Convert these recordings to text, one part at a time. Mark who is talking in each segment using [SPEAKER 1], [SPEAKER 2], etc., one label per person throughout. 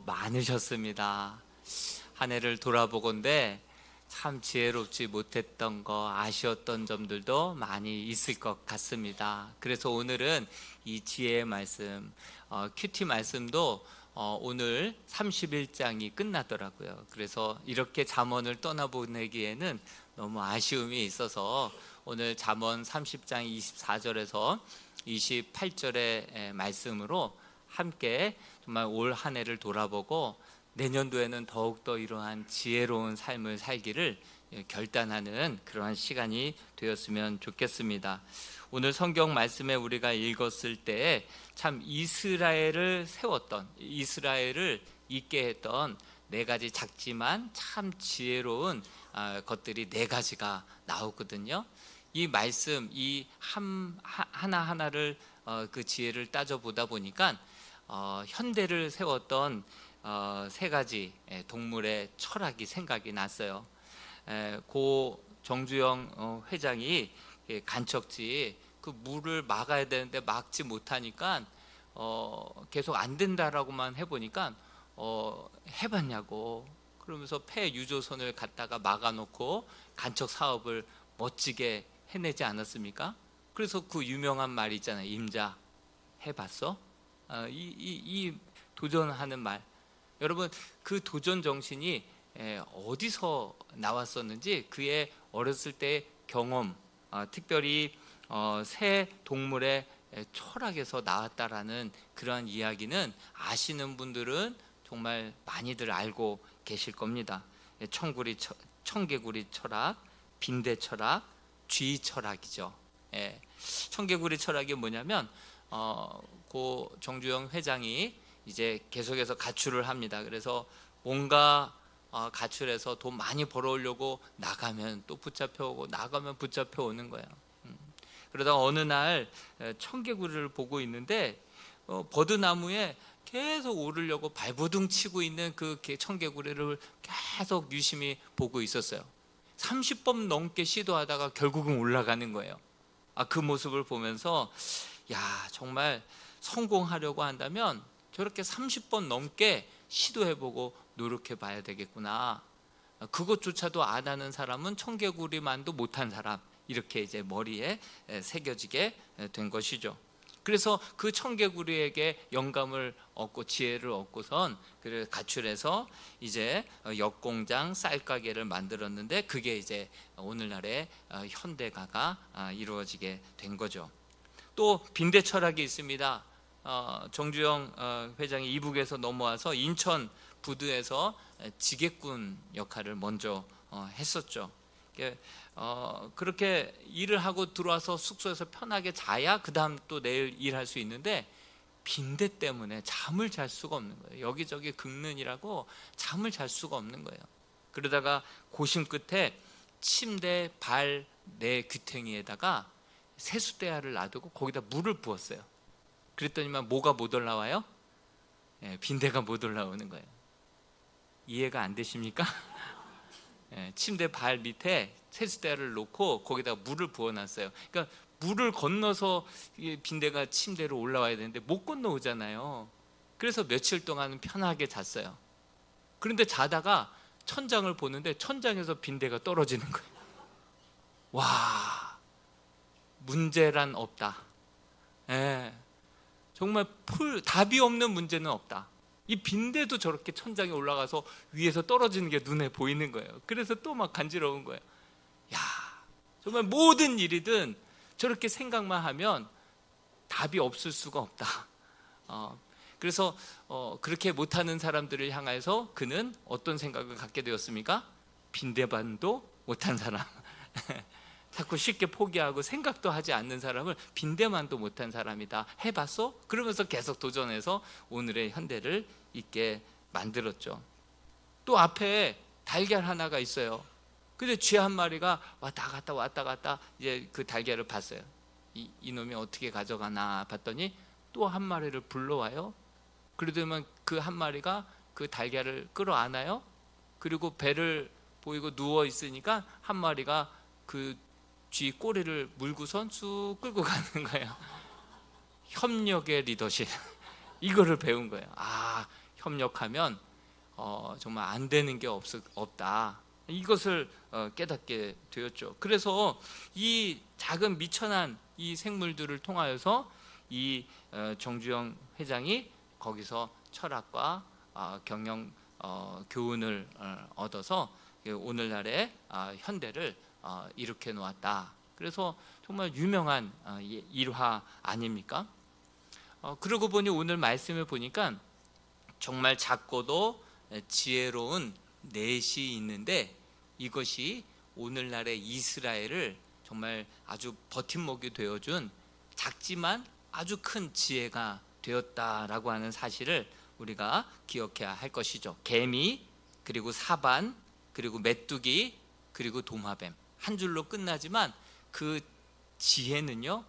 [SPEAKER 1] 많으셨습니다. 한 해를 돌아보건대 참 지혜롭지 못했던 거, 아쉬웠던 점들도 많이 있을 것 같습니다. 그래서 오늘은 이 지혜의 말씀, 큐티 말씀도 오늘 31장이 끝나더라고요. 그래서 이렇게 잠언을 떠나보내기에는 너무 아쉬움이 있어서 오늘 잠언 30장 24절에서 28절의 말씀으로 함께 정말 올 한 해를 돌아보고 내년도에는 더욱더 이러한 지혜로운 삶을 살기를 결단하는 그러한 시간이 되었으면 좋겠습니다. 오늘 성경 말씀에 우리가 읽었을 때 참 이스라엘을 세웠던, 이스라엘을 있게 했던 네 가지 작지만 참 지혜로운 것들이 네 가지가 나오거든요. 이 말씀, 이 하나하나를 그 지혜를 따져보다 보니까 현대를 세웠던 세 가지 동물의 철학이 생각이 났어요. 고 정주영 회장이 간척지 그 물을 막아야 되는데 막지 못하니까 계속 안 된다라고만 해보니까 해봤냐고 그러면서 폐 유조선을 갖다가 막아놓고 간척 사업을 멋지게 해내지 않았습니까? 그래서 그 유명한 말 있잖아요. 임자 해봤어? 이 도전하는 말, 여러분 그 도전 정신이 어디서 나왔었는지 그의 어렸을 때 경험, 특별히 새 동물의 철학에서 나왔다라는 그러한 이야기는 아시는 분들은 정말 많이들 알고 계실 겁니다. 청개구리 철학, 빈대 철학, 쥐 철학이죠. 청개구리 철학이 뭐냐면 고 정주영 회장이 이제 계속해서 가출을 합니다. 그래서 뭔가 가출해서 돈 많이 벌어오려고 나가면 또 붙잡혀오고 나가면 붙잡혀오는 거예요. 그러다가 어느 날 청개구리를 보고 있는데 버드나무에 계속 오르려고 발버둥 치고 있는 그 청개구리를 계속 유심히 보고 있었어요. 30번 넘게 시도하다가 결국은 올라가는 거예요. 그 모습을 보면서 야, 정말 성공하려고 한다면 저렇게 30번 넘게 시도해보고 노력해봐야 되겠구나. 그것조차도 안 하는 사람은 청개구리만도 못한 사람, 이렇게 이제 머리에 새겨지게 된 것이죠. 그래서 그 청개구리에게 영감을 얻고 지혜를 얻고선 그를 가출해서 이제 역공장 쌀가게를 만들었는데 그게 이제 오늘날의 현대가가 이루어지게 된 거죠. 또 빈대 철학이 있습니다. 정주영 회장이 이북에서 넘어와서 인천 부두에서 지게꾼 역할을 먼저 했었죠. 그렇게 일을 하고 들어와서 숙소에서 편하게 자야 그 다음 또 내일 일할 수 있는데 빈대 때문에 잠을 잘 수가 없는 거예요. 여기저기 긁느니라고 잠을 잘 수가 없는 거예요. 그러다가 고심 끝에 침대 발 내 귀퉁이에다가 세숫대야를 놔두고 거기다 물을 부었어요. 그랬더니만 뭐가 못 올라와요? 빈대가 못 올라오는 거예요. 이해가 안 되십니까? 침대 발 밑에 세숫대야를 놓고 거기다 물을 부어놨어요. 그러니까 물을 건너서 빈대가 침대로 올라와야 되는데 못 건너오잖아요. 그래서 며칠 동안은 편하게 잤어요. 그런데 자다가 천장을 보는데 천장에서 빈대가 떨어지는 거예요. 와, 문제란 없다. 정말 답이 없는 문제는 없다. 이 빈대도 저렇게 천장에 올라가서 위에서 떨어지는 게 눈에 보이는 거예요. 그래서 또 막 간지러운 거예요. 야, 정말 모든 일이든 저렇게 생각만 하면 답이 없을 수가 없다. 그래서 그렇게 못하는 사람들을 향해서 그는 어떤 생각을 갖게 되었습니까? 빈대반도 못한 사람. 자꾸 쉽게 포기하고 생각도 하지 않는 사람을 빈대만도 못한 사람이다. 해봤어? 그러면서 계속 도전해서 오늘의 현대를 있게 만들었죠. 또 앞에 달걀 하나가 있어요. 근데 쥐 한 마리가 왔다 갔다 이제 그 달걀을 봤어요. 이놈이 어떻게 가져가나 봤더니 또 한 마리를 불러와요. 그러더니 그 한 마리가 그 달걀을 끌어안아요. 그리고 배를 보이고 누워 있으니까 한 마리가 그 쥐 꼬리를 물고선 쑥 끌고 가는 거예요. 협력의 리더십, 이거를 배운 거예요. 협력하면 정말 안 되는 게 없다. 이것을 깨닫게 되었죠. 그래서 이 작은 미천한 이 생물들을 통하여서 이 정주영 회장이 거기서 철학과 경영 교훈을 얻어서 오늘날의 현대를 일으켜 놓았다. 그래서 정말 유명한 일화 아닙니까? 그러고 보니 오늘 말씀을 보니까 정말 작고도 지혜로운 넷이 있는데 이것이 오늘날의 이스라엘을 정말 아주 버팀목이 되어준 작지만 아주 큰 지혜가 되었다라고 하는 사실을 우리가 기억해야 할 것이죠. 개미, 그리고 사반, 그리고 메뚜기, 그리고 도마뱀, 한 줄로 끝나지만 그 지혜는요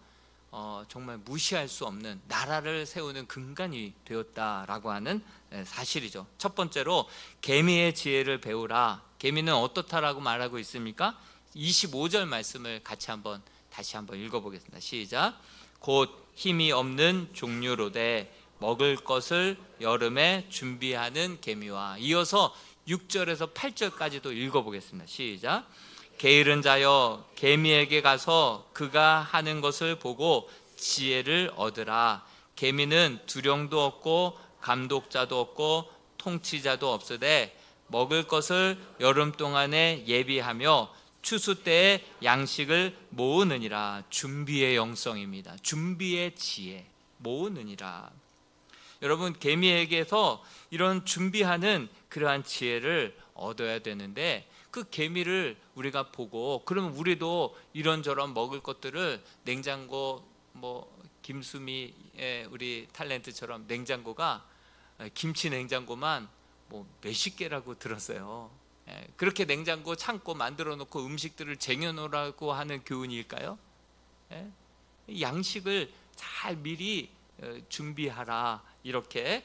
[SPEAKER 1] 정말 무시할 수 없는 나라를 세우는 근간이 되었다라고 하는 사실이죠. 첫 번째로 개미의 지혜를 배우라. 개미는 어떻다라고 말하고 있습니까? 25절 말씀을 다시 한번 읽어보겠습니다. 시작. 곧 힘이 없는 종류로되 먹을 것을 여름에 준비하는 개미와, 이어서 6절에서 8절까지도 읽어보겠습니다. 시작. 게으른 자여 개미에게 가서 그가 하는 것을 보고 지혜를 얻으라. 개미는 두령도 없고 감독자도 없고 통치자도 없으되 먹을 것을 여름 동안에 예비하며 추수 때에 양식을 모으느니라. 준비의 영성입니다. 준비의 지혜, 모으느니라. 여러분, 개미에게서 이런 준비하는 그러한 지혜를 얻어야 되는데 그 개미를 우리가 보고 그러면 우리도 이런저런 먹을 것들을 냉장고, 김수미의 우리 탤런트처럼 냉장고가 김치 냉장고만 몇십 개라고 들었어요. 그렇게 냉장고 창고 만들어 놓고 음식들을 쟁여놓으라고 하는 교훈일까요? 양식을 잘 미리 준비하라, 이렇게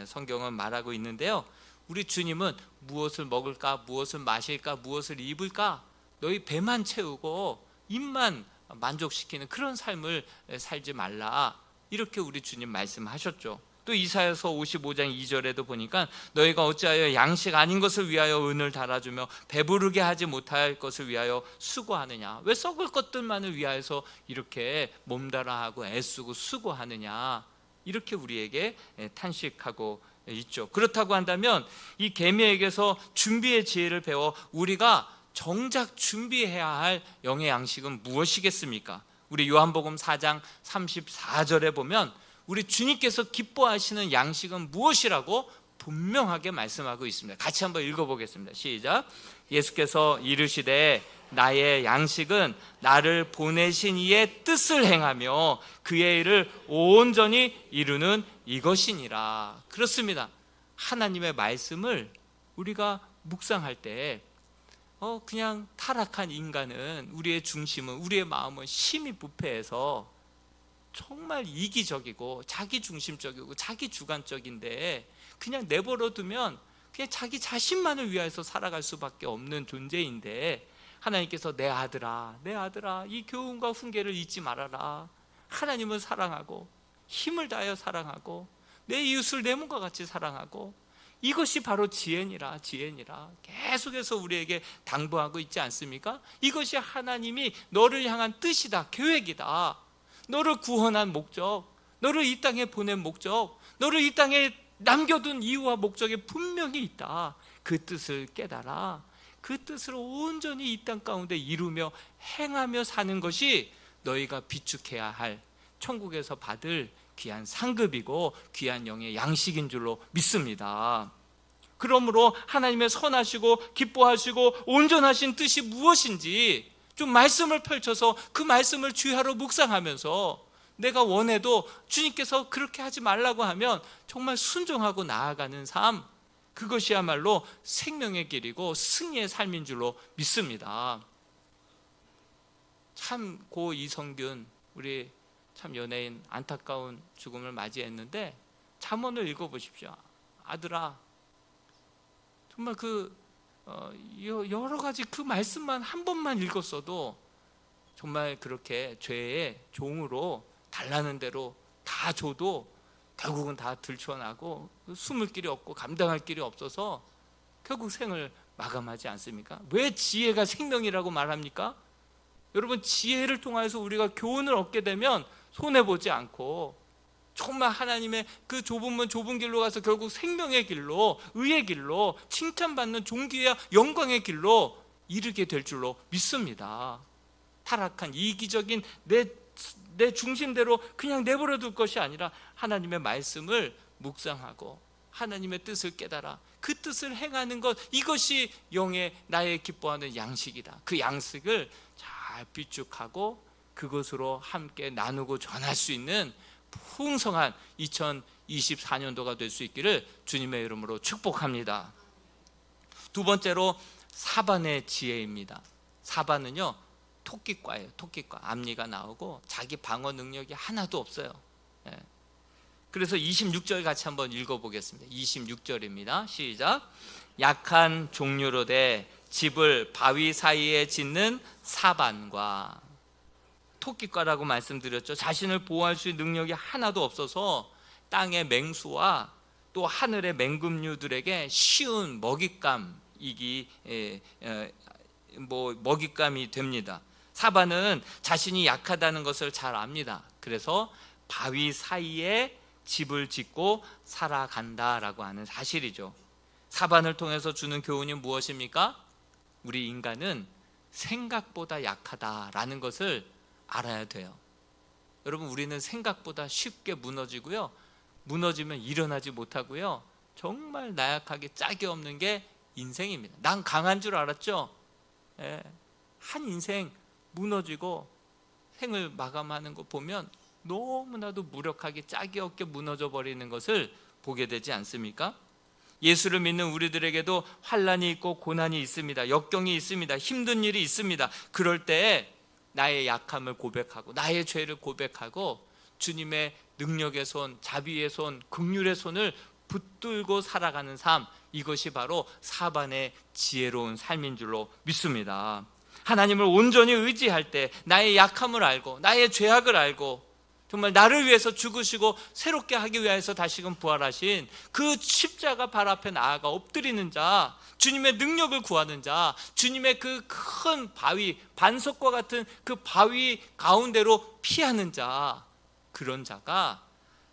[SPEAKER 1] 성경은 말하고 있는데요. 우리 주님은 무엇을 먹을까, 무엇을 마실까, 무엇을 입을까, 너희 배만 채우고 입만 만족시키는 그런 삶을 살지 말라, 이렇게 우리 주님 말씀하셨죠. 또 이사야서 55장 2절에도 보니까 너희가 어찌하여 양식 아닌 것을 위하여 은을 달아주며 배부르게 하지 못할 것을 위하여 수고하느냐. 왜 썩을 것들만을 위하여서 이렇게 몸달아하고 애쓰고 수고하느냐, 이렇게 우리에게 탄식하고 있죠. 그렇다고 한다면 이 개미에게서 준비의 지혜를 배워 우리가 정작 준비해야 할 영의 양식은 무엇이겠습니까? 우리 요한복음 4장 34절에 보면 우리 주님께서 기뻐하시는 양식은 무엇이라고 분명하게 말씀하고 있습니다. 같이 한번 읽어보겠습니다. 시작. 예수께서 이르시되 나의 양식은 나를 보내신 이의 뜻을 행하며 그의 일을 온전히 이루는 이것이니라. 그렇습니다. 하나님의 말씀을 우리가 묵상할 때 그냥 타락한 인간은, 우리의 중심은, 우리의 마음은 심히 부패해서 정말 이기적이고 자기중심적이고 자기주관적인데 그냥 내버려 두면 그냥 자기 자신만을 위해서 살아갈 수밖에 없는 존재인데, 하나님께서 내 아들아, 내 아들아, 이 교훈과 훈계를 잊지 말아라. 하나님을 사랑하고 힘을 다하여 사랑하고 내 이웃을 내 몸과 같이 사랑하고, 이것이 바로 지혜니라, 지혜니라 계속해서 우리에게 당부하고 있지 않습니까? 이것이 하나님이 너를 향한 뜻이다, 계획이다. 너를 구원한 목적, 너를 이 땅에 보낸 목적, 너를 이 땅에 남겨둔 이유와 목적이 분명히 있다. 그 뜻을 깨달아 그 뜻을 온전히 이 땅 가운데 이루며 행하며 사는 것이 너희가 비축해야 할 천국에서 받을 귀한 상급이고 귀한 영의 양식인 줄로 믿습니다. 그러므로 하나님의 선하시고 기뻐하시고 온전하신 뜻이 무엇인지 좀 말씀을 펼쳐서 그 말씀을 주야로 묵상하면서 내가 원해도 주님께서 그렇게 하지 말라고 하면 정말 순종하고 나아가는 삶, 그것이야말로 생명의 길이고 승리의 삶인 줄로 믿습니다. 참 고 이성균, 우리 참 연예인, 안타까운 죽음을 맞이했는데 잠언을 읽어보십시오. 아들아, 정말 여러 가지 그 말씀만 한 번만 읽었어도 정말 그렇게 죄의 종으로 달라는 대로 다 줘도 결국은 다 들춰나고 숨을 길이 없고 감당할 길이 없어서 결국 생을 마감하지 않습니까? 왜 지혜가 생명이라고 말합니까? 여러분, 지혜를 통해서 우리가 교훈을 얻게 되면 손해보지 않고 정말 하나님의 그 좁은 문 좁은 길로 가서 결국 생명의 길로, 의의 길로, 칭찬받는 존귀와 영광의 길로 이르게 될 줄로 믿습니다. 타락한 이기적인 내 중심대로 그냥 내버려 둘 것이 아니라 하나님의 말씀을 묵상하고 하나님의 뜻을 깨달아 그 뜻을 행하는 것, 이것이 영의 나의 기뻐하는 양식이다. 그 양식을 잘 비축하고 그것으로 함께 나누고 전할 수 있는 풍성한 2024년도가 될 수 있기를 주님의 이름으로 축복합니다. 두 번째로 사반의 지혜입니다. 사반은요, 토끼과예요. 토끼과. 앞니가 나오고 자기 방어 능력이 하나도 없어요. 그래서 26절 같이 한번 읽어보겠습니다. 26절입니다. 시작. 약한 종류로 돼 집을 바위 사이에 짓는 사반과, 토끼과라고 말씀드렸죠. 자신을 보호할 수 있는 능력이 하나도 없어서 땅의 맹수와 또 하늘의 맹금류들에게 쉬운 먹잇감이 됩니다. 사반은 자신이 약하다는 것을 잘 압니다. 그래서 바위 사이에 집을 짓고 살아간다라고 하는 사실이죠. 사반을 통해서 주는 교훈이 무엇입니까? 우리 인간은 생각보다 약하다라는 것을 알아야 돼요. 여러분, 우리는 생각보다 쉽게 무너지고요, 무너지면 일어나지 못하고요, 정말 나약하게 짝이 없는 게 인생입니다. 난 강한 줄 알았죠? 한 인생 무너지고 생을 마감하는 거 보면 너무나도 무력하게 짝이 없게 무너져 버리는 것을 보게 되지 않습니까? 예수를 믿는 우리들에게도 환난이 있고 고난이 있습니다. 역경이 있습니다. 힘든 일이 있습니다. 그럴 때 나의 약함을 고백하고 나의 죄를 고백하고 주님의 능력의 손, 자비의 손, 긍휼의 손을 붙들고 살아가는 삶, 이것이 바로 사반의 지혜로운 삶인 줄로 믿습니다. 하나님을 온전히 의지할 때 나의 약함을 알고 나의 죄악을 알고 정말 나를 위해서 죽으시고 새롭게 하기 위해서 다시금 부활하신 그 십자가 발 앞에 나아가 엎드리는 자, 주님의 능력을 구하는 자, 주님의 그 큰 바위, 반석과 같은 그 바위 가운데로 피하는 자, 그런 자가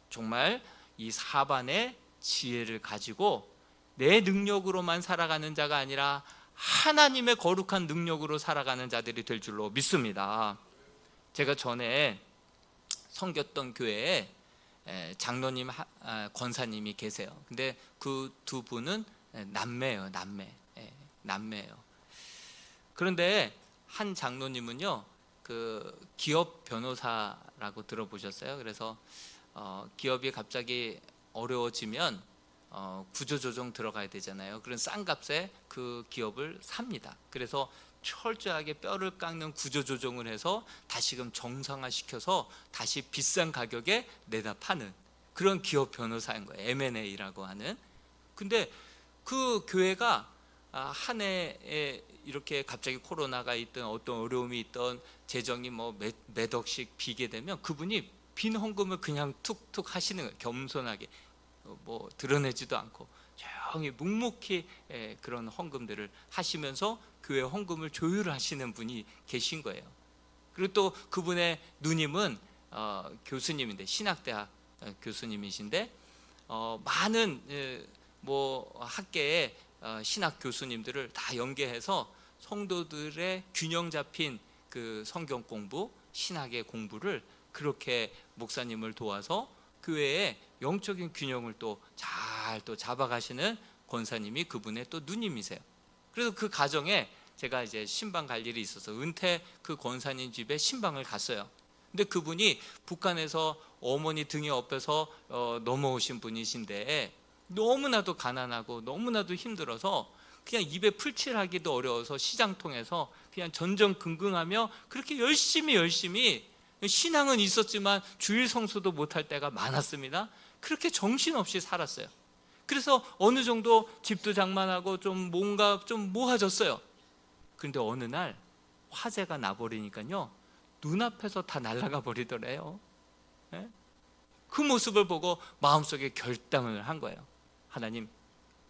[SPEAKER 1] 정말 이 사반의 지혜를 가지고 내 능력으로만 살아가는 자가 아니라 하나님의 거룩한 능력으로 살아가는 자들이 될 줄로 믿습니다. 제가 전에 섬겼던 교회에 장로님, 권사님이 계세요. 근데 그 두 분은 남매예요. 남매예요. 그런데 한 장로님은요, 그 기업 변호사라고 들어보셨어요? 그래서 기업이 갑자기 어려워지면 구조조정 들어가야 되잖아요. 그런 싼 값에 그 기업을 삽니다. 그래서 철저하게 뼈를 깎는 구조조정을 해서 다시금 정상화시켜서 다시 비싼 가격에 내다 파는 그런 기업 변호사인 거예요. M&A라고 하는. 근데 그 교회가 한 해에 이렇게 갑자기 코로나가 있던 어떤 어려움이 있던 재정이 몇 억씩 비게 되면 그분이 빈 헌금을 그냥 툭툭 하시는 거예요. 겸손하게 드러내지도 않고 조용히 묵묵히 그런 헌금들을 하시면서 교회 헌금을 조율하시는 분이 계신 거예요. 그리고 또 그분의 누님은 교수님인데, 신학대학 교수님이신데 많은 학계의 신학 교수님들을 다 연계해서 성도들의 균형 잡힌 그 성경 공부, 신학의 공부를 그렇게 목사님을 도와서 교회의 영적인 균형을 또 잘 잡아가시는 권사님이 그분의 또 누님이세요. 그래서 그 가정에 제가 이제 신방 갈 일이 있어서 은퇴 그 권사님 집에 신방을 갔어요. 근데 그분이 북한에서 어머니 등에 업혀서 넘어오신 분이신데 너무나도 가난하고 너무나도 힘들어서 그냥 입에 풀칠하기도 어려워서 시장통에서 그냥 전전긍긍하며 그렇게 열심히 신앙은 있었지만 주일 성수도 못할 때가 많았습니다. 그렇게 정신없이 살았어요. 그래서 어느 정도 집도 장만하고 좀 뭔가 좀 모아졌어요. 그런데 어느 날 화재가 나버리니까요, 눈앞에서 다 날아가 버리더래요. 그 모습을 보고 마음속에 결단을 한 거예요. 하나님,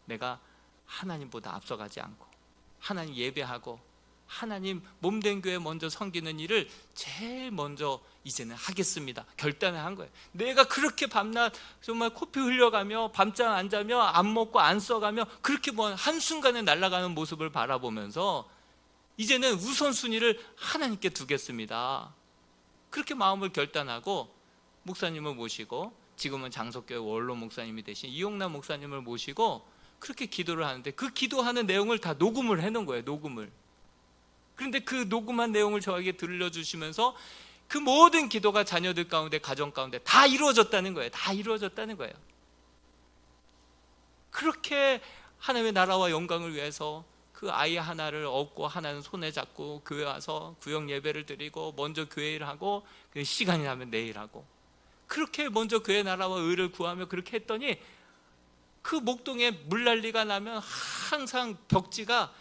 [SPEAKER 1] 내가 하나님보다 앞서가지 않고 하나님 예배하고 하나님 몸된 교회 먼저 섬기는 일을 제일 먼저 이제는 하겠습니다. 결단을 한 거예요. 내가 그렇게 밤낮 정말 코피 흘려가며 밤잠 안 자며 안 먹고 안 써가며 그렇게 뭐 한순간에 날아가는 모습을 바라보면서 이제는 우선순위를 하나님께 두겠습니다. 그렇게 마음을 결단하고 목사님을 모시고, 지금은 장석교회 원로 목사님이 되신 이용남 목사님을 모시고 그렇게 기도를 하는데, 그 기도하는 내용을 다 녹음을 해놓은 거예요. 녹음을. 그런데 그 녹음한 내용을 저에게 들려주시면서 그 모든 기도가 자녀들 가운데, 가정 가운데 다 이루어졌다는 거예요. 다 이루어졌다는 거예요. 그렇게 하나님의 나라와 영광을 위해서 그 아이 하나를 업고 하나는 손에 잡고 교회 와서 구역 예배를 드리고 먼저 교회 일하고 시간이 나면 내일 하고, 그렇게 먼저 교회 나라와 의를 구하며 그렇게 했더니 그 목동에 물난리가 나면 항상 벽지가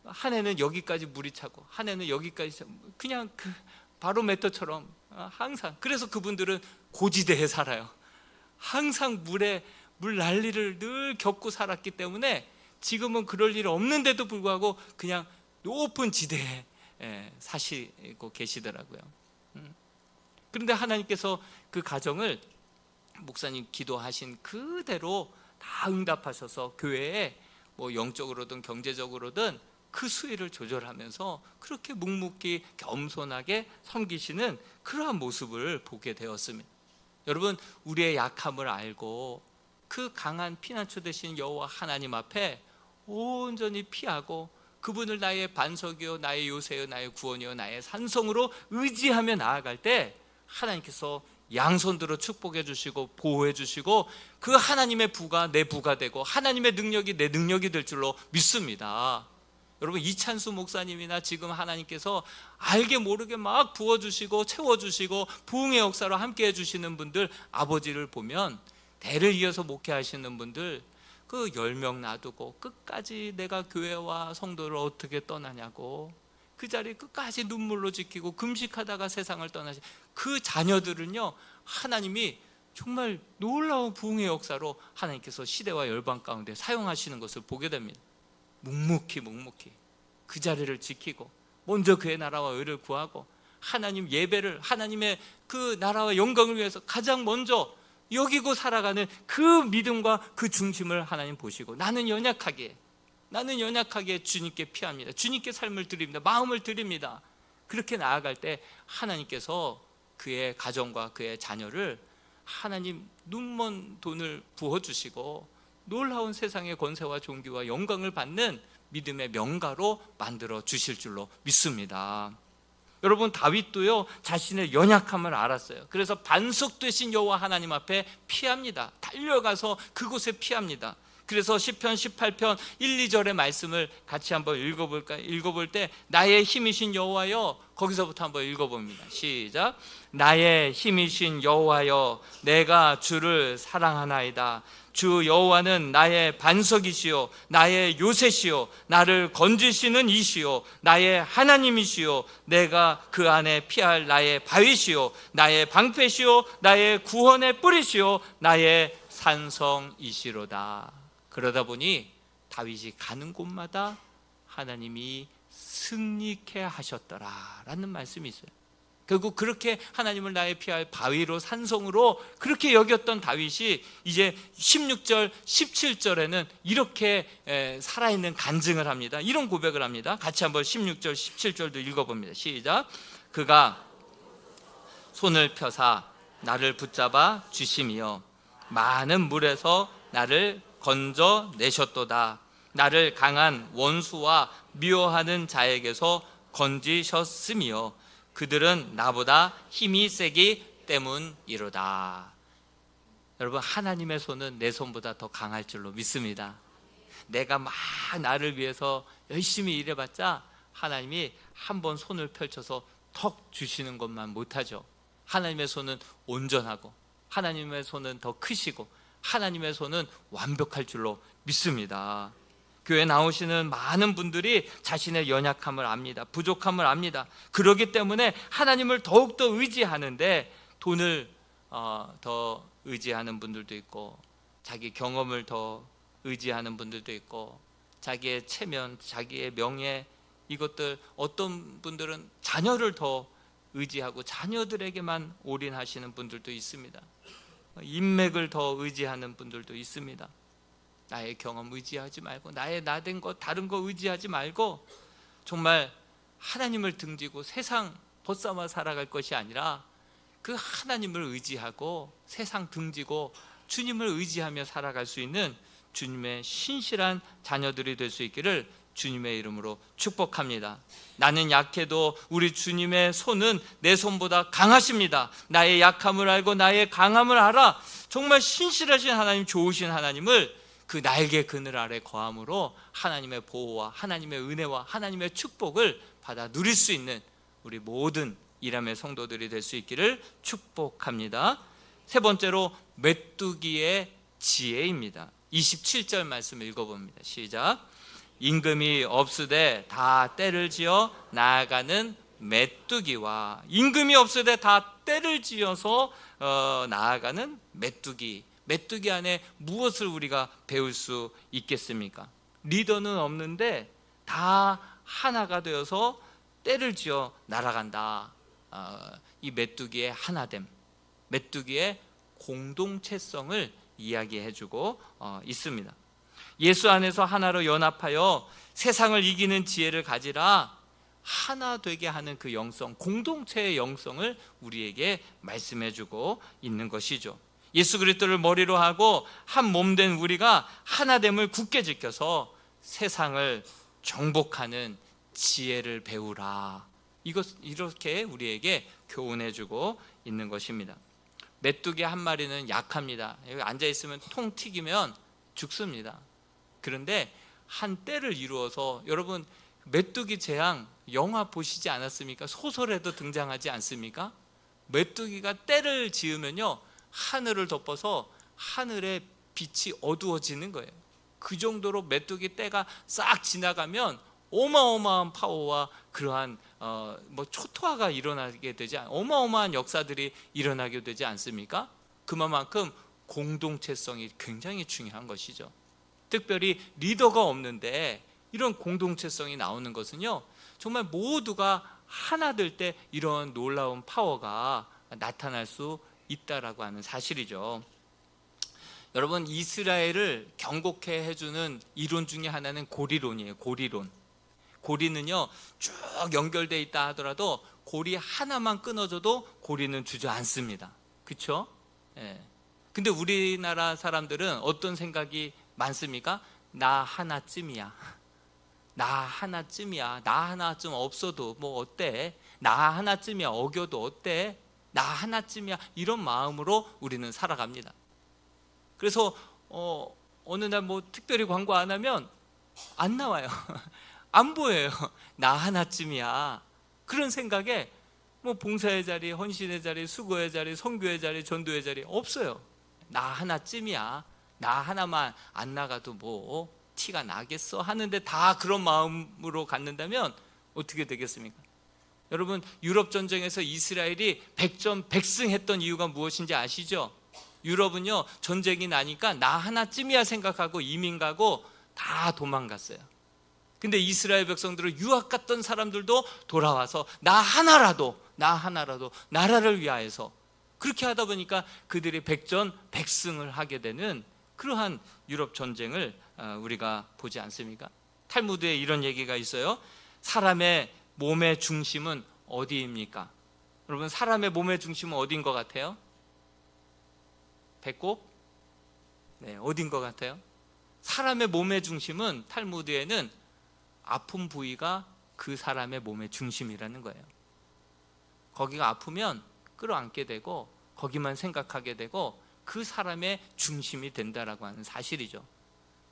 [SPEAKER 1] 한 해는 여기까지 물이 차고 한 해는 여기까지 그냥 그 바로메터처럼 항상. 그래서 그분들은 고지대에 살아요. 항상 물 난리를 늘 겪고 살았기 때문에 지금은 그럴 일 없는데도 불구하고 그냥 높은 지대에 사시고 계시더라고요. 그런데 하나님께서 그 가정을 목사님 기도하신 그대로 다 응답하셔서 교회에 뭐 영적으로든 경제적으로든 그 수위를 조절하면서 그렇게 묵묵히 겸손하게 섬기시는 그러한 모습을 보게 되었습니다. 여러분, 우리의 약함을 알고 그 강한 피난처 되신 여호와 하나님 앞에 온전히 피하고 그분을 나의 반석이요 나의 요새요 나의 구원이요 나의 산성으로 의지하며 나아갈 때 하나님께서 양손들어 축복해 주시고 보호해 주시고 그 하나님의 부가 내 부가 되고 하나님의 능력이 내 능력이 될 줄로 믿습니다. 여러분, 이찬수 목사님이나 지금 하나님께서 알게 모르게 막 부어주시고 채워주시고 부흥의 역사로 함께 해주시는 분들, 아버지를 보면 대를 이어서 목회하시는 분들 그 10명 놔두고 끝까지 내가 교회와 성도를 어떻게 떠나냐고 그 자리 끝까지 눈물로 지키고 금식하다가 세상을 떠나신 그 자녀들은요, 하나님이 정말 놀라운 부흥의 역사로 하나님께서 시대와 열방 가운데 사용하시는 것을 보게 됩니다. 묵묵히 그 자리를 지키고 먼저 그의 나라와 의를 구하고 하나님 예배를, 하나님의 그 나라와 영광을 위해서 가장 먼저 여기고 살아가는 그 믿음과 그 중심을 하나님 보시고 나는 연약하게 주님께 피합니다. 주님께 삶을 드립니다. 마음을 드립니다. 그렇게 나아갈 때 하나님께서 그의 가정과 그의 자녀를 하나님 눈먼 돈을 부어주시고 놀라운 세상의 권세와 존귀와 영광을 받는 믿음의 명가로 만들어 주실 줄로 믿습니다. 여러분, 다윗도요 자신의 연약함을 알았어요. 그래서 반석 되신 여호와 하나님 앞에 피합니다. 달려가서 그곳에 피합니다. 그래서 시편 18편 1, 2절의 말씀을 같이 한번 읽어볼까요? 읽어볼 때 나의 힘이신 여호와여, 거기서부터 한번 읽어봅니다. 시작. 나의 힘이신 여호와여, 내가 주를 사랑하나이다. 주 여호와는 나의 반석이시요 나의 요새시요 나를 건지시는 이시요 나의 하나님이시요 내가 그 안에 피할 나의 바위시요 나의 방패시요 나의 구원의 뿌리시요 나의 산성이시로다. 그러다 보니 다윗이 가는 곳마다 하나님이 승리케 하셨더라라는 말씀이 있어요. 결국 그렇게 하나님을 나의 피할 바위로 산성으로 그렇게 여겼던 다윗이 이제 16절 17절에는 이렇게 살아있는 간증을 합니다. 이런 고백을 합니다. 같이 한번 16절 17절도 읽어봅니다. 시작. 그가 손을 펴사 나를 붙잡아 주심이여 많은 물에서 나를 건져내셨도다. 나를 강한 원수와 미워하는 자에게서 건지셨으며 그들은 나보다 힘이 세기 때문이로다. 여러분, 하나님의 손은 내 손보다 더 강할 줄로 믿습니다. 내가 막 나를 위해서 열심히 일해봤자 하나님이 한번 손을 펼쳐서 턱 주시는 것만 못하죠. 하나님의 손은 온전하고 하나님의 손은 더 크시고 하나님의 손은 완벽할 줄로 믿습니다. 교회 나오시는 많은 분들이 자신의 연약함을 압니다. 부족함을 압니다. 그렇기 때문에 하나님을 더욱더 의지하는데 돈을 더 의지하는 분들도 있고, 자기 경험을 더 의지하는 분들도 있고, 자기의 체면, 자기의 명예, 이것들, 어떤 분들은 자녀를 더 의지하고 자녀들에게만 올인하시는 분들도 있습니다. 인맥을 더 의지하는 분들도 있습니다. 나의 경험 의지하지 말고, 나의 나된 것, 다른 거 의지하지 말고, 정말 하나님을 등지고 세상 벗삼아 살아갈 것이 아니라 그 하나님을 의지하고 세상 등지고 주님을 의지하며 살아갈 수 있는 주님의 신실한 자녀들이 될 수 있기를 주님의 이름으로 축복합니다. 나는 약해도 우리 주님의 손은 내 손보다 강하십니다. 나의 약함을 알고 나의 강함을 알아. 정말 신실하신 하나님, 좋으신 하나님을 그 날개 그늘 아래 거함으로 하나님의 보호와 하나님의 은혜와 하나님의 축복을 받아 누릴 수 있는 우리 모든 이람의 성도들이 될 수 있기를 축복합니다. 세 번째로 메뚜기의 지혜입니다. 27절 말씀 읽어봅니다. 시작. 임금이 없으되 다 때를 지어 나아가는 메뚜기와, 임금이 없으되 다 때를 지어서 나아가는 메뚜기. 메뚜기 안에 무엇을 우리가 배울 수 있겠습니까? 리더는 없는데 다 하나가 되어서 때를 지어 날아간다. 이 메뚜기의 하나됨, 메뚜기의 공동체성을 이야기해주고 있습니다. 예수 안에서 하나로 연합하여 세상을 이기는 지혜를 가지라. 하나 되게 하는 그 영성, 공동체의 영성을 우리에게 말씀해주고 있는 것이죠. 예수 그리스도를 머리로 하고 한 몸 된 우리가 하나됨을 굳게 지켜서 세상을 정복하는 지혜를 배우라. 이렇게 우리에게 교훈해주고 있는 것입니다. 메뚜기 한 마리는 약합니다. 여기 앉아있으면 통 튀기면 죽습니다. 그런데 한 떼를 이루어서, 여러분 메뚜기 재앙 영화 보시지 않았습니까? 소설에도 등장하지 않습니까? 메뚜기가 떼를 지으면요, 하늘을 덮어서 하늘의 빛이 어두워지는 거예요. 그 정도로 메뚜기 떼가 싹 지나가면 어마어마한 파워와 그러한 초토화가 일어나게 되지, 어마어마한 역사들이 일어나게 되지 않습니까? 그만큼 공동체성이 굉장히 중요한 것이죠. 특별히 리더가 없는데 이런 공동체성이 나오는 것은요, 정말 모두가 하나 될 때 이런 놀라운 파워가 나타날 수 있다라고 하는 사실이죠. 여러분, 이스라엘을 경고케 해주는 이론 중에 하나는 고리론이에요. 고리는요 쭉 연결되어 있다 하더라도 고리 하나만 끊어져도 고리는 주저앉습니다. 그렇죠? 예. 근데 우리나라 사람들은 어떤 생각이 많습니까? 나 하나쯤이야. 나 하나쯤 없어도 뭐 어때? 나 하나쯤이야. 어겨도 어때? 나 하나쯤이야. 이런 마음으로 우리는 살아갑니다. 그래서 어느 날 뭐 특별히 광고 안 하면 안 나와요. 안 보여요. 나 하나쯤이야. 그런 생각에 뭐 봉사의 자리, 헌신의 자리, 수고의 자리, 선교의 자리, 전도의 자리 없어요. 나 하나쯤이야. 나 하나만 안 나가도 뭐 티가 나겠어 하는데, 다 그런 마음으로 갖는다면 어떻게 되겠습니까? 여러분, 유럽 전쟁에서 이스라엘이 백전백승했던 이유가 무엇인지 아시죠? 유럽은요 전쟁이 나니까 나 하나쯤이야 생각하고 이민 가고 다 도망갔어요. 근데 이스라엘 백성들은 유학 갔던 사람들도 돌아와서 나 하나라도 나라를 위하여서, 그렇게 하다 보니까 그들이 백전백승을 하게 되는 그러한 유럽 전쟁을 우리가 보지 않습니까? 탈무드에 이런 얘기가 있어요. 사람의 몸의 중심은 어디입니까? 여러분, 사람의 몸의 중심은 어디인 것 같아요? 배꼽? 네, 어디인 것 같아요? 사람의 몸의 중심은, 탈무드에는 아픈 부위가 그 사람의 몸의 중심이라는 거예요. 거기가 아프면 끌어안게 되고 거기만 생각하게 되고 그 사람의 중심이 된다라고 하는 사실이죠.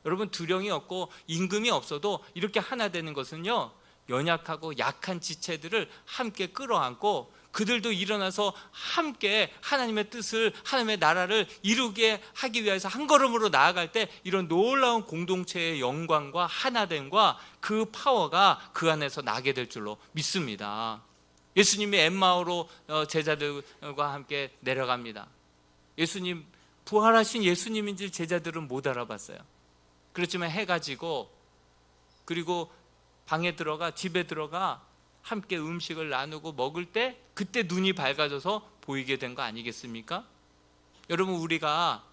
[SPEAKER 1] 여러분, 두령이 없고 임금이 없어도 이렇게 하나 되는 것은요, 연약하고 약한 지체들을 함께 끌어안고 그들도 일어나서 함께 하나님의 뜻을, 하나님의 나라를 이루게 하기 위해서 한 걸음으로 나아갈 때 이런 놀라운 공동체의 영광과 하나됨과 그 파워가 그 안에서 나게 될 줄로 믿습니다. 예수님이 엠마오로 제자들과 함께 내려갑니다. 예수님, 부활하신 예수님인지 제자들은 못 알아봤어요. 그렇지만 해가지고, 그리고 방에 들어가, 집에 들어가 함께 음식을 나누고 먹을 때 그때 눈이 밝아져서 보이게 된 거 아니겠습니까? 여러분, 우리가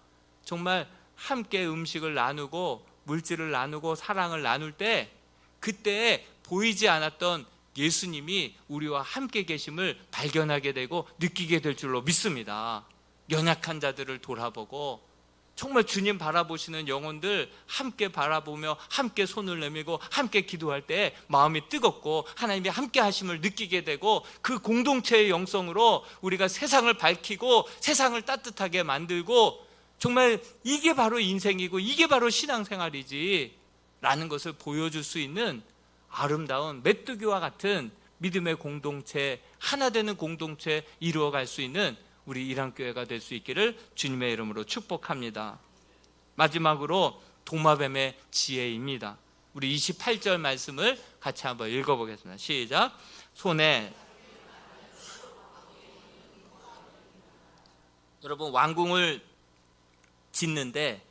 [SPEAKER 1] 정말 함께 음식을 나누고 물질을 나누고 사랑을 나눌 때 그때 보이지 않았던 예수님이 우리와 함께 계심을 발견하게 되고 느끼게 될 줄로 믿습니다. 연약한 자들을 돌아보고 정말 주님 바라보시는 영혼들 함께 바라보며 함께 손을 내밀고 함께 기도할 때 마음이 뜨겁고 하나님이 함께 하심을 느끼게 되고 그 공동체의 영성으로 우리가 세상을 밝히고 세상을 따뜻하게 만들고 정말 이게 바로 인생이고 이게 바로 신앙생활이지 라는 것을 보여줄 수 있는 아름다운 메뚜기와 같은 믿음의 공동체, 하나 되는 공동체 이루어갈 수 있는 우리 이랑교회가 될 수 있기를 주님의 이름으로 축복합니다. 마지막으로 도마뱀의 지혜입니다. 우리 28절 말씀을 같이 한번 읽어보겠습니다. 시작. 손에, 여러분, 왕궁을 짓는데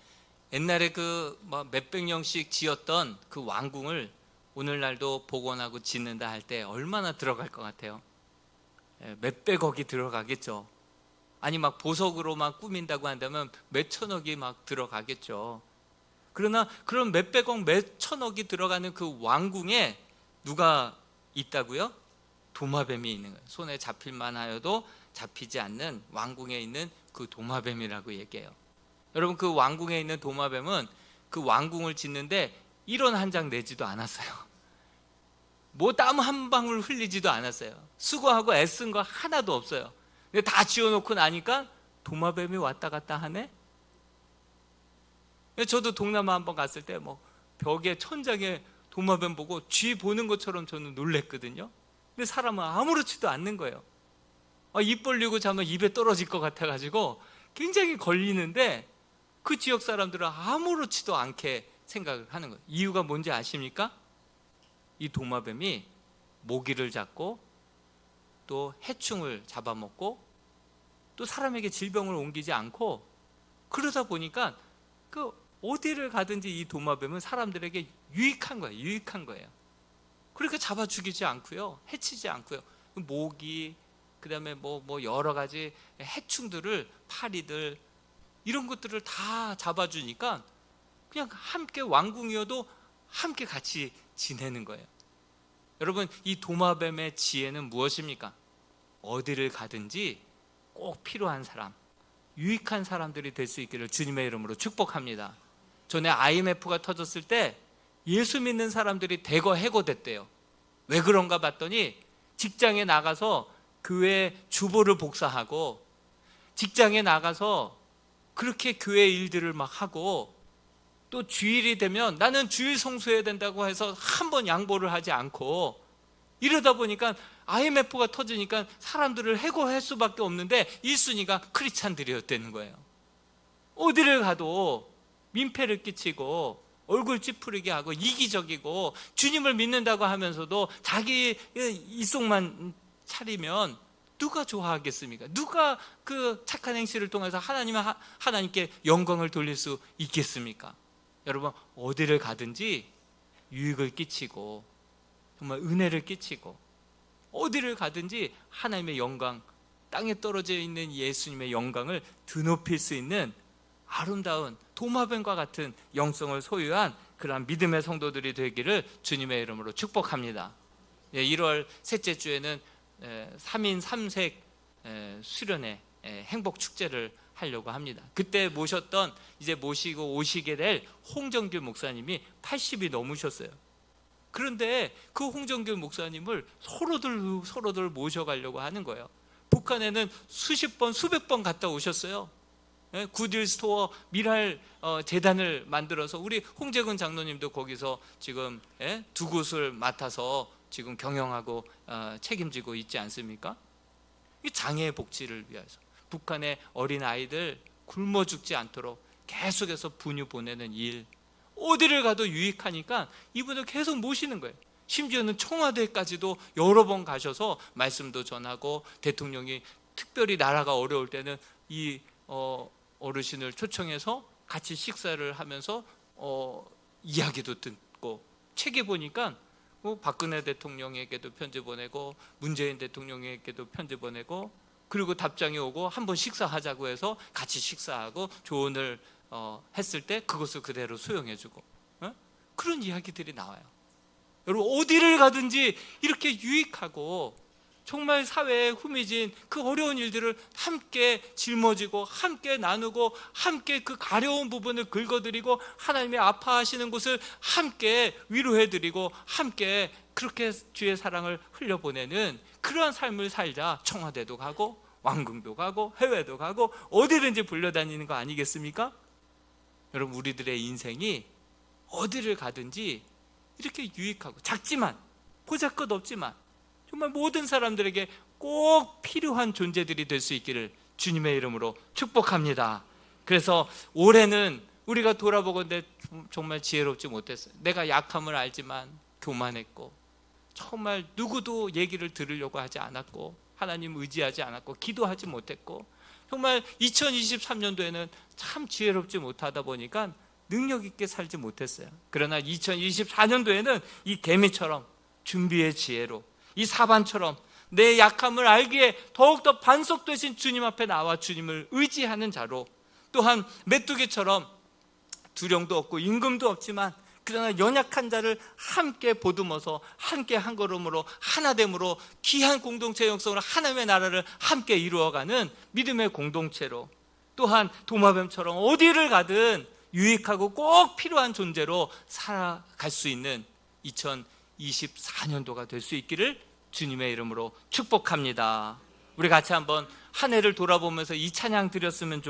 [SPEAKER 1] 옛날에 그 몇백 년씩 지었던 그 왕궁을 오늘날도 복원하고 짓는다 할 때 얼마나 들어갈 것 같아요? 몇백억이 들어가겠죠. 아니 막 보석으로 막 꾸민다고 한다면 몇천억이 막 들어가겠죠. 그러나 그런 몇백억 몇천억이 들어가는 그 왕궁에 누가 있다고요? 도마뱀이 있는 거예요. 손에 잡힐만 하여도 잡히지 않는 왕궁에 있는 그 도마뱀이라고 얘기해요. 여러분, 그 왕궁에 있는 도마뱀은 그 왕궁을 짓는데 1원 한 장 내지도 않았어요. 뭐 땀 한 방울 흘리지도 않았어요. 수고하고 애쓴 거 하나도 없어요. 근데 다 지어놓고 나니까 도마뱀이 왔다 갔다 하네. 저도 동남아 한번 갔을 때 뭐 벽에 천장에 도마뱀 보고 쥐 보는 것처럼 저는 놀랬거든요. 근데 사람은 아무렇지도 않는 거예요. 입 벌리고 자면 입에 떨어질 것 같아가지고 굉장히 걸리는데 그 지역 사람들은 아무렇지도 않게 생각을 하는 거예요. 이유가 뭔지 아십니까? 이 도마뱀이 모기를 잡고 또 해충을 잡아먹고 또 사람에게 질병을 옮기지 않고, 그러다 보니까 그 어디를 가든지 이 도마뱀은 사람들에게 유익한 거예요. 유익한 거예요. 그러니까 잡아 죽이지 않고요, 해치지 않고요. 모기, 그다음에 뭐 여러 가지 해충들을, 파리들 이런 것들을 다 잡아주니까 그냥 함께 왕궁이어도 함께 같이 지내는 거예요. 여러분, 이 도마뱀의 지혜는 무엇입니까? 어디를 가든지 꼭 필요한 사람, 유익한 사람들이 될 수 있기를 주님의 이름으로 축복합니다. 전에 IMF가 터졌을 때 예수 믿는 사람들이 대거 해고됐대요. 왜 그런가 봤더니 직장에 나가서 교회 주보를 복사하고 직장에 나가서 그렇게 교회 일들을 막 하고 또 주일이 되면 나는 주일 성수해야 된다고 해서 한 번 양보를 하지 않고 이러다 보니까 IMF가 터지니까 사람들을 해고할 수밖에 없는데 1순위가 크리스찬들이었다는 거예요. 어디를 가도 민폐를 끼치고 얼굴 찌푸리게 하고 이기적이고 주님을 믿는다고 하면서도 자기 이속만 차리면 누가 좋아하겠습니까? 누가 그 착한 행실을 통해서 하나님께 영광을 돌릴 수 있겠습니까? 여러분, 어디를 가든지 유익을 끼치고 정말 은혜를 끼치고 어디를 가든지 하나님의 영광, 땅에 떨어져 있는 예수님의 영광을 드높일 수 있는 아름다운 도마뱀과 같은 영성을 소유한 그러한 믿음의 성도들이 되기를 주님의 이름으로 축복합니다. 1월 셋째 주에는 3인 3색 수련회 행복 축제를 하려고 합니다. 그때 모셨던, 이제 모시고 오시게 될 홍정길 목사님이 80이 넘으셨어요. 그런데 그 홍정길 목사님을 서로들 모셔가려고 하는 거예요. 북한에는 수십 번, 수백 번 갔다 오셨어요. 굿윌 스토어 미랄 재단을 만들어서 우리 홍재근 장로님도 거기서 지금 두 곳을 맡아서 지금 경영하고 책임지고 있지 않습니까? 이 장애의 복지를 위해서 북한의 어린 아이들 굶어 죽지 않도록 계속해서 분유 보내는 일, 어디를 가도 유익하니까 이분을 계속 모시는 거예요. 심지어는 청와대까지도 여러 번 가셔서 말씀도 전하고, 대통령이 특별히 나라가 어려울 때는 이 어르신을 초청해서 같이 식사를 하면서 이야기도 듣고, 책에 보니까 박근혜 대통령에게도 편지 보내고 문재인 대통령에게도 편지 보내고, 그리고 답장이 오고 한번 식사하자고 해서 같이 식사하고 조언을 했을 때 그것을 그대로 수용해주고, 그런 이야기들이 나와요. 여러분, 어디를 가든지 이렇게 유익하고 정말 사회에 후미진 그 어려운 일들을 함께 짊어지고 함께 나누고 함께 그 가려운 부분을 긁어드리고 하나님의 아파하시는 곳을 함께 위로해드리고 함께 그렇게 주의 사랑을 흘려보내는 그러한 삶을 살자. 청와대도 가고 왕궁도 가고 해외도 가고 어디든지 불려다니는 거 아니겠습니까? 여러분, 우리들의 인생이 어디를 가든지 이렇게 유익하고 작지만 보잘것없지만 정말 모든 사람들에게 꼭 필요한 존재들이 될 수 있기를 주님의 이름으로 축복합니다. 그래서 올해는 우리가 돌아보건대 정말 지혜롭지 못했어요. 내가 약함을 알지만 교만했고, 정말 누구도 얘기를 들으려고 하지 않았고, 하나님 의지하지 않았고, 기도하지 못했고, 정말 2023년도에는 참 지혜롭지 못하다 보니까 능력 있게 살지 못했어요. 그러나 2024년도에는 이 개미처럼 준비의 지혜로, 이 사반처럼 내 약함을 알기에 더욱더 반석되신 주님 앞에 나와 주님을 의지하는 자로, 또한 메뚜기처럼 두령도 없고 임금도 없지만 그러나 연약한 자를 함께 보듬어서 함께 한 걸음으로 하나됨으로 귀한 공동체 형성으로 하나님의 나라를 함께 이루어가는 믿음의 공동체로, 또한 도마뱀처럼 어디를 가든 유익하고 꼭 필요한 존재로 살아갈 수 있는 2024년도가 될 수 있기를 주님의 이름으로 축복합니다. 우리 같이 한번 한 해를 돌아보면서 이 찬양 드렸으면 좋겠습니다.